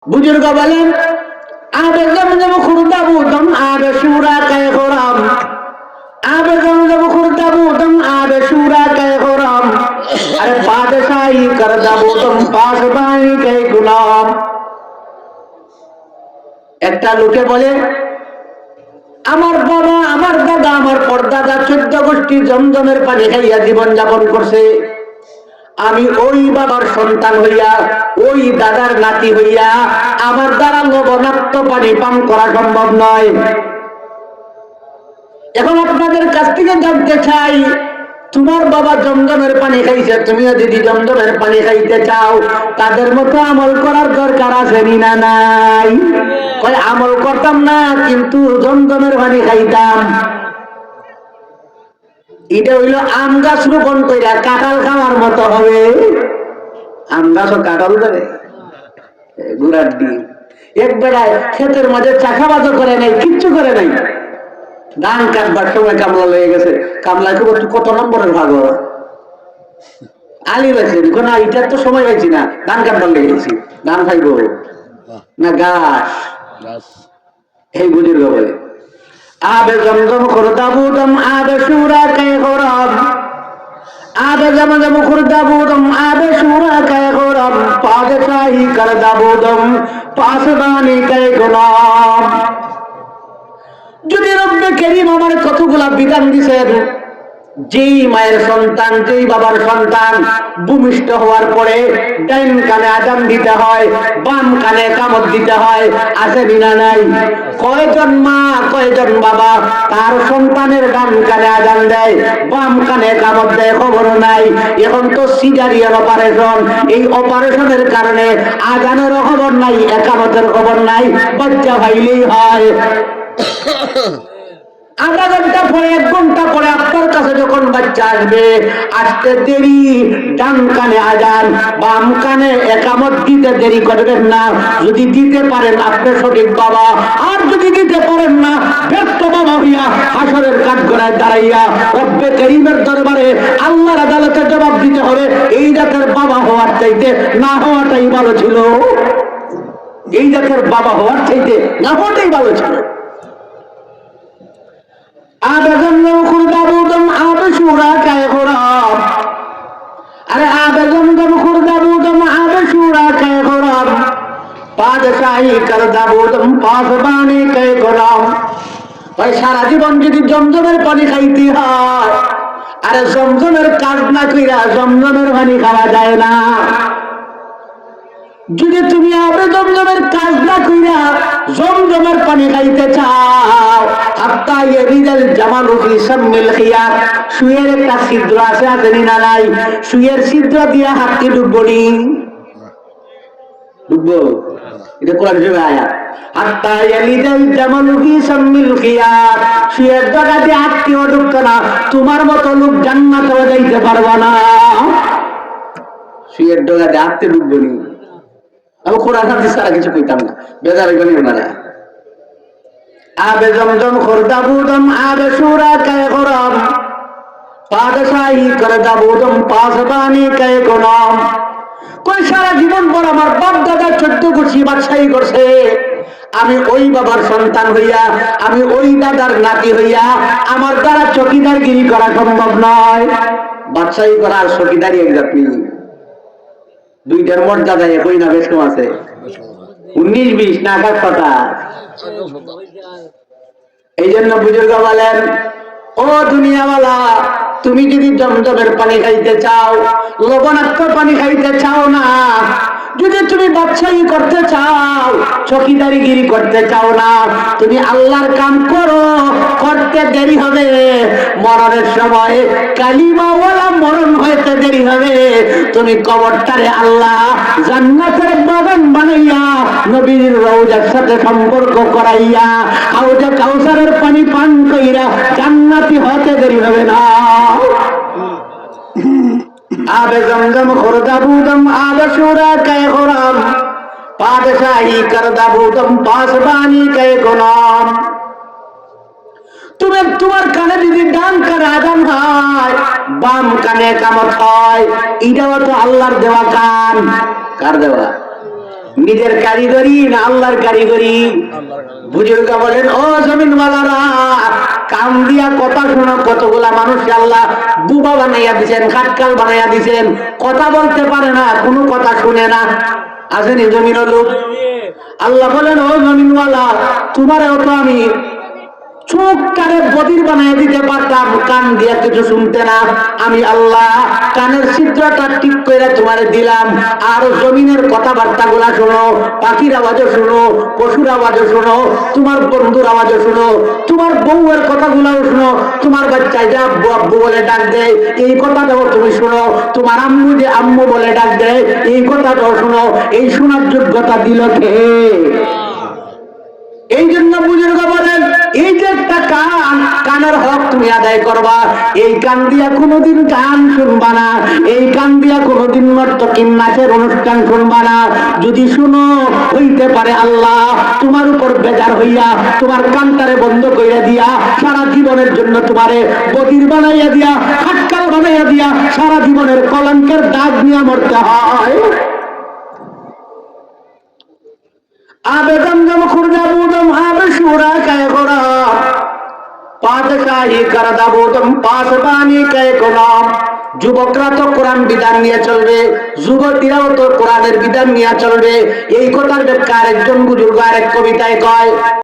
বুজুর্গ বলেন আবে জমজম খুরদাবুদম আবে সুরা কায় গোরাম আবে জমজম খুরদাবুদম আবে সুরা কায় গোরাম আরে বাদশাহী করদাবুদম পাসবানি কায় গুলাম। একটা লোকে বলে আমার বাবা আমার দাদা আমার পরদাদা 14 গোষ্ঠী জমজমের পানি খাইয়া জীবন যাপন করছে, আমি ওই বাবার সন্তান হইয়া ওই দাদার নাতি হইয়া আমার দ্বারা লবণাক্ত পানি পান করা সম্ভব নয়। এখন আপনাদের কাছ থেকে জানতে চাই, তোমার বাবা জমজমের পানি খাইছে, তুমিও যদি জমজমের পানি খাইতে চাও তাদের মতো আমল করার দরকার আছে না নাই? কই আমল করতাম না কিন্তু জমজমের পানি খাইতাম। এটা হইল আম গাছ রোপণ কইরা কাঁঠাল খাওয়ার মতো হবে। আম গাছ ও কাঁঠাল দেবে গুড়ার ডিম। এক বেলায় ক্ষেতের মাঝে চাষাবাদও করে নাই, কিচ্ছু করে নাই, ধান কাটবার সময় কামলা লেগে গেছে। কামলা কত নম্বরের ভাগ আলি পাইছে না, এটার তো সময় পাইছি না, ধান কাটবার লেগে গেছি, ধান খাইব না গাছ। এই বুজুর্গ বলে আবে জমজম খুরদাবুদম আবে সুরা কায় গোরাম আবে জমজম খুরদাবুদম আবে সুরা কায় গোরাম বাদশাহী করদাবুদম পাসবানি কায় গোলাম। যদি রব্বে কারীম আমার কতগুলা বিধান দিছেন, যেই মায়ের সন্তান যেই বাবার সন্তান ভূমিষ্ঠ হওয়ার পরে ডাইন কানে আজান দিতে হয়, বাম কানে কামত দিতে হয়, আছে বিনা নাই? কয়জন মা কয়জন বাবা তার সন্তানের ডান কানে আজান দেয় বাম কানে কামত দেয় খবর নাই? এখন তো সিজারিয়ান অপারেশন, এই অপারেশনের কারণে আজানেরও খবর নাই, একামতের খবর নাই, বাচ্চা ভাইলেই হয়। আধা ঘন্টা পরে 1 ঘন্টা পরে আপনার কাছে যখন বাচ্চা আসবে, আসতে দেরি, ডান কানে আজান বাম কানে একামত দিতে দেরি করবেন না। যদি দিতে পারেন আপনি সঠিক বাবা, আর যদি দিতে পারেন না ব্যর্থ বাবা হইয়া হাসরের কাঠগড়ায় দাঁড়াইয়া রব্বে কারীমের দরবারে আল্লাহর আদালতে জবাব দিতে হবে, এই জাতের বাবা হওয়ার চাইতে না হওয়াটাই ভালো ছিল, এই জাতের বাবা হওয়ার চাইতে না হওয়াটাই ভালো ছিল। আবে জমজম খুরদাবুদম আবে সুরা কায় গোরাম আরে আবে জমজম খুরদাবুদম আবে সুরা কায় গোরাম বাদশাহী করদাবুদম পাসবানি কায় গোলাম। ভাই সারা জীবন যদি জমজমের পানি খাইতে হয়, আরে জমজমের কাজ না কইরা জমজমের পানি খাওয়া যায় না। যদি তুমি আবে জমজমের কাজ না কইরা জমজমের পানি খাইতে চাও, হাত্তা ইয়ারিজাল জামালু ফি সামিল খিয়ার, সুয়ের একটা ছিদ্র আছে না নাই? সুয়ের ছিদ্র দিয়া হাতটি ডুববনি, ডুববো, এটা কোরআন শরীফের আয়াত। হাত্তা ইয়ারিজাল জামালু ফি সামিল খিয়ার, সুয়ের জায়গা দিয়ে হাতটিও ডুবতো না, তোমার মতো লোক জান্নাতেও যাইতে পারবা না। সুয়ের জায়গা দিয়ে হাতটি ডুববনি। আমি কোরআন হাদিস ছাড়া কিছু কইতাম না, বেজার গনি ওনারা। আবে জমজম খুরদাবুদম আবে সুরা কায় গোরাম বাদশাহী করদাবুদম পাসবানি কায় গোলাম। কই সারা জীবন পর আমার বাপ দাদা 14 গোষ্ঠী বাদশাহী করছে, আমি ওই বাবার সন্তান হইয়া আমি ওই দাদার নাতি হইয়া আমার দ্বারা চকিদারগিরি করা সম্ভব নয়। বাদশাহী করা আর চকিদারি এক জাতি, দুইটার মর্যাদা একই না? বেশ কম আছে? 19-20 না আকাশ পাতাল। এই জন্য বুজুর্গ বলেন, ও দুনিয়াওয়ালা, তুমি যদি জমজমের পানি খাইতে চাও, লবণাক্ত পানি খাইতে চাও না, যদি তুমি বাদশাহী করতে চাও, চকিদারিগিরি করতে চাও না, তুমি আল্লাহর কাম করো, করতে দেরি হবে, মরণের সময় কালিমাওয়ালা মরণ হইতে দেরি হবে। তুমি কবরটারে আল্লাহ জান্নাতের বাগান বানাইয়া নবীর রওজার সাথে সম্পর্ক করাইয়া হাউজে কাউসারের পানি পান কইরা জান্নাতি হতে দেরি হবে না। আবে জমজম খুরদাবুদম আবে সুরা কায় গোরাম বাদশাহী করদাবুদম পাসবানি কায় গোলাম। তোমার কানে যদি ডান কানে আজান হয় বাম কানে কামত হয়, এটাও তো আল্লাহর দেওয়া কান। কার দেওয়া? নিজের কারিগরি না আল্লাহর কারিগরি? বুজুর্গ বলেন, ও জমিনওয়ালারা, কান দিয়া কথা শোনো। কতগুলা মানুষ আল্লাহ বুবা বানাইয়া দিছেন, খাটকাল বানাইয়া দিছেন, কথা বলতে পারে না, কোনো কথা শুনে না। আসেনি জমিন লোক? আল্লাহ বলেন, ও জমিনওয়ালা, তোমারও তো আমি চোখ কানে বদির বানিয়ে দিতে পারতাম, কান দিয়া কিছু শুনতে না। আমি আল্লাহ কানের ছিদ্রটা ঠিক করে তোমারে দিলাম। আর জমিনের কথাবার্তা গুলা শোনো, পাখির আওয়াজও শোনো, পশুর আওয়াজও শোনো, তোমার বন্ধুর আওয়াজও শোনো, তোমার বউয়ের কথাগুলাও শোনো। তোমার বাচ্চায় যে আব্বু আব্বু বলে ডাক দেয়, এই কথাটাও তুমি শোনো। তোমার আম্মু যে আম্মু বলে ডাক দেয়, এই কথাটাও শোনো। এই শোনার যোগ্যতা দিল কে? এই জন্য বুজুর্গ বলেন, এই যে একটা কান, কানের হক তুমি আদায় করবা। এই কান দিয়া কোনোদিন গান শুনবা না, এই কান দিয়া কোনোদিন নর্তকী নাচের অনুষ্ঠান শুনবা না। যদি শুনো, হইতে পারে আল্লাহ তোমার উপর বেজার হইয়া তোমার কানটারে বন্ধ কইরা দিয়া সারা জীবনের জন্য তোমারে বদির বানাইয়া দিয়া, খাটকাল বানাইয়া দিয়া সারা জীবনের কলঙ্কের দাগ নিয়ে মরতে হয়। আবেদম খুরদাবুদম আবে সুরা কায় করা পাদশাহী করদাবুদম পাসবানি কায় কোনাম। যুবকরা তো কোরআন বিধান নিয়ে চলবে, যুবতীরাও তো কোরআনের বিধান নিয়ে চলবে। এই কথার ব্যাখ্যা আরেকজন বুজুর্গ আরেক কবিতায় কয়।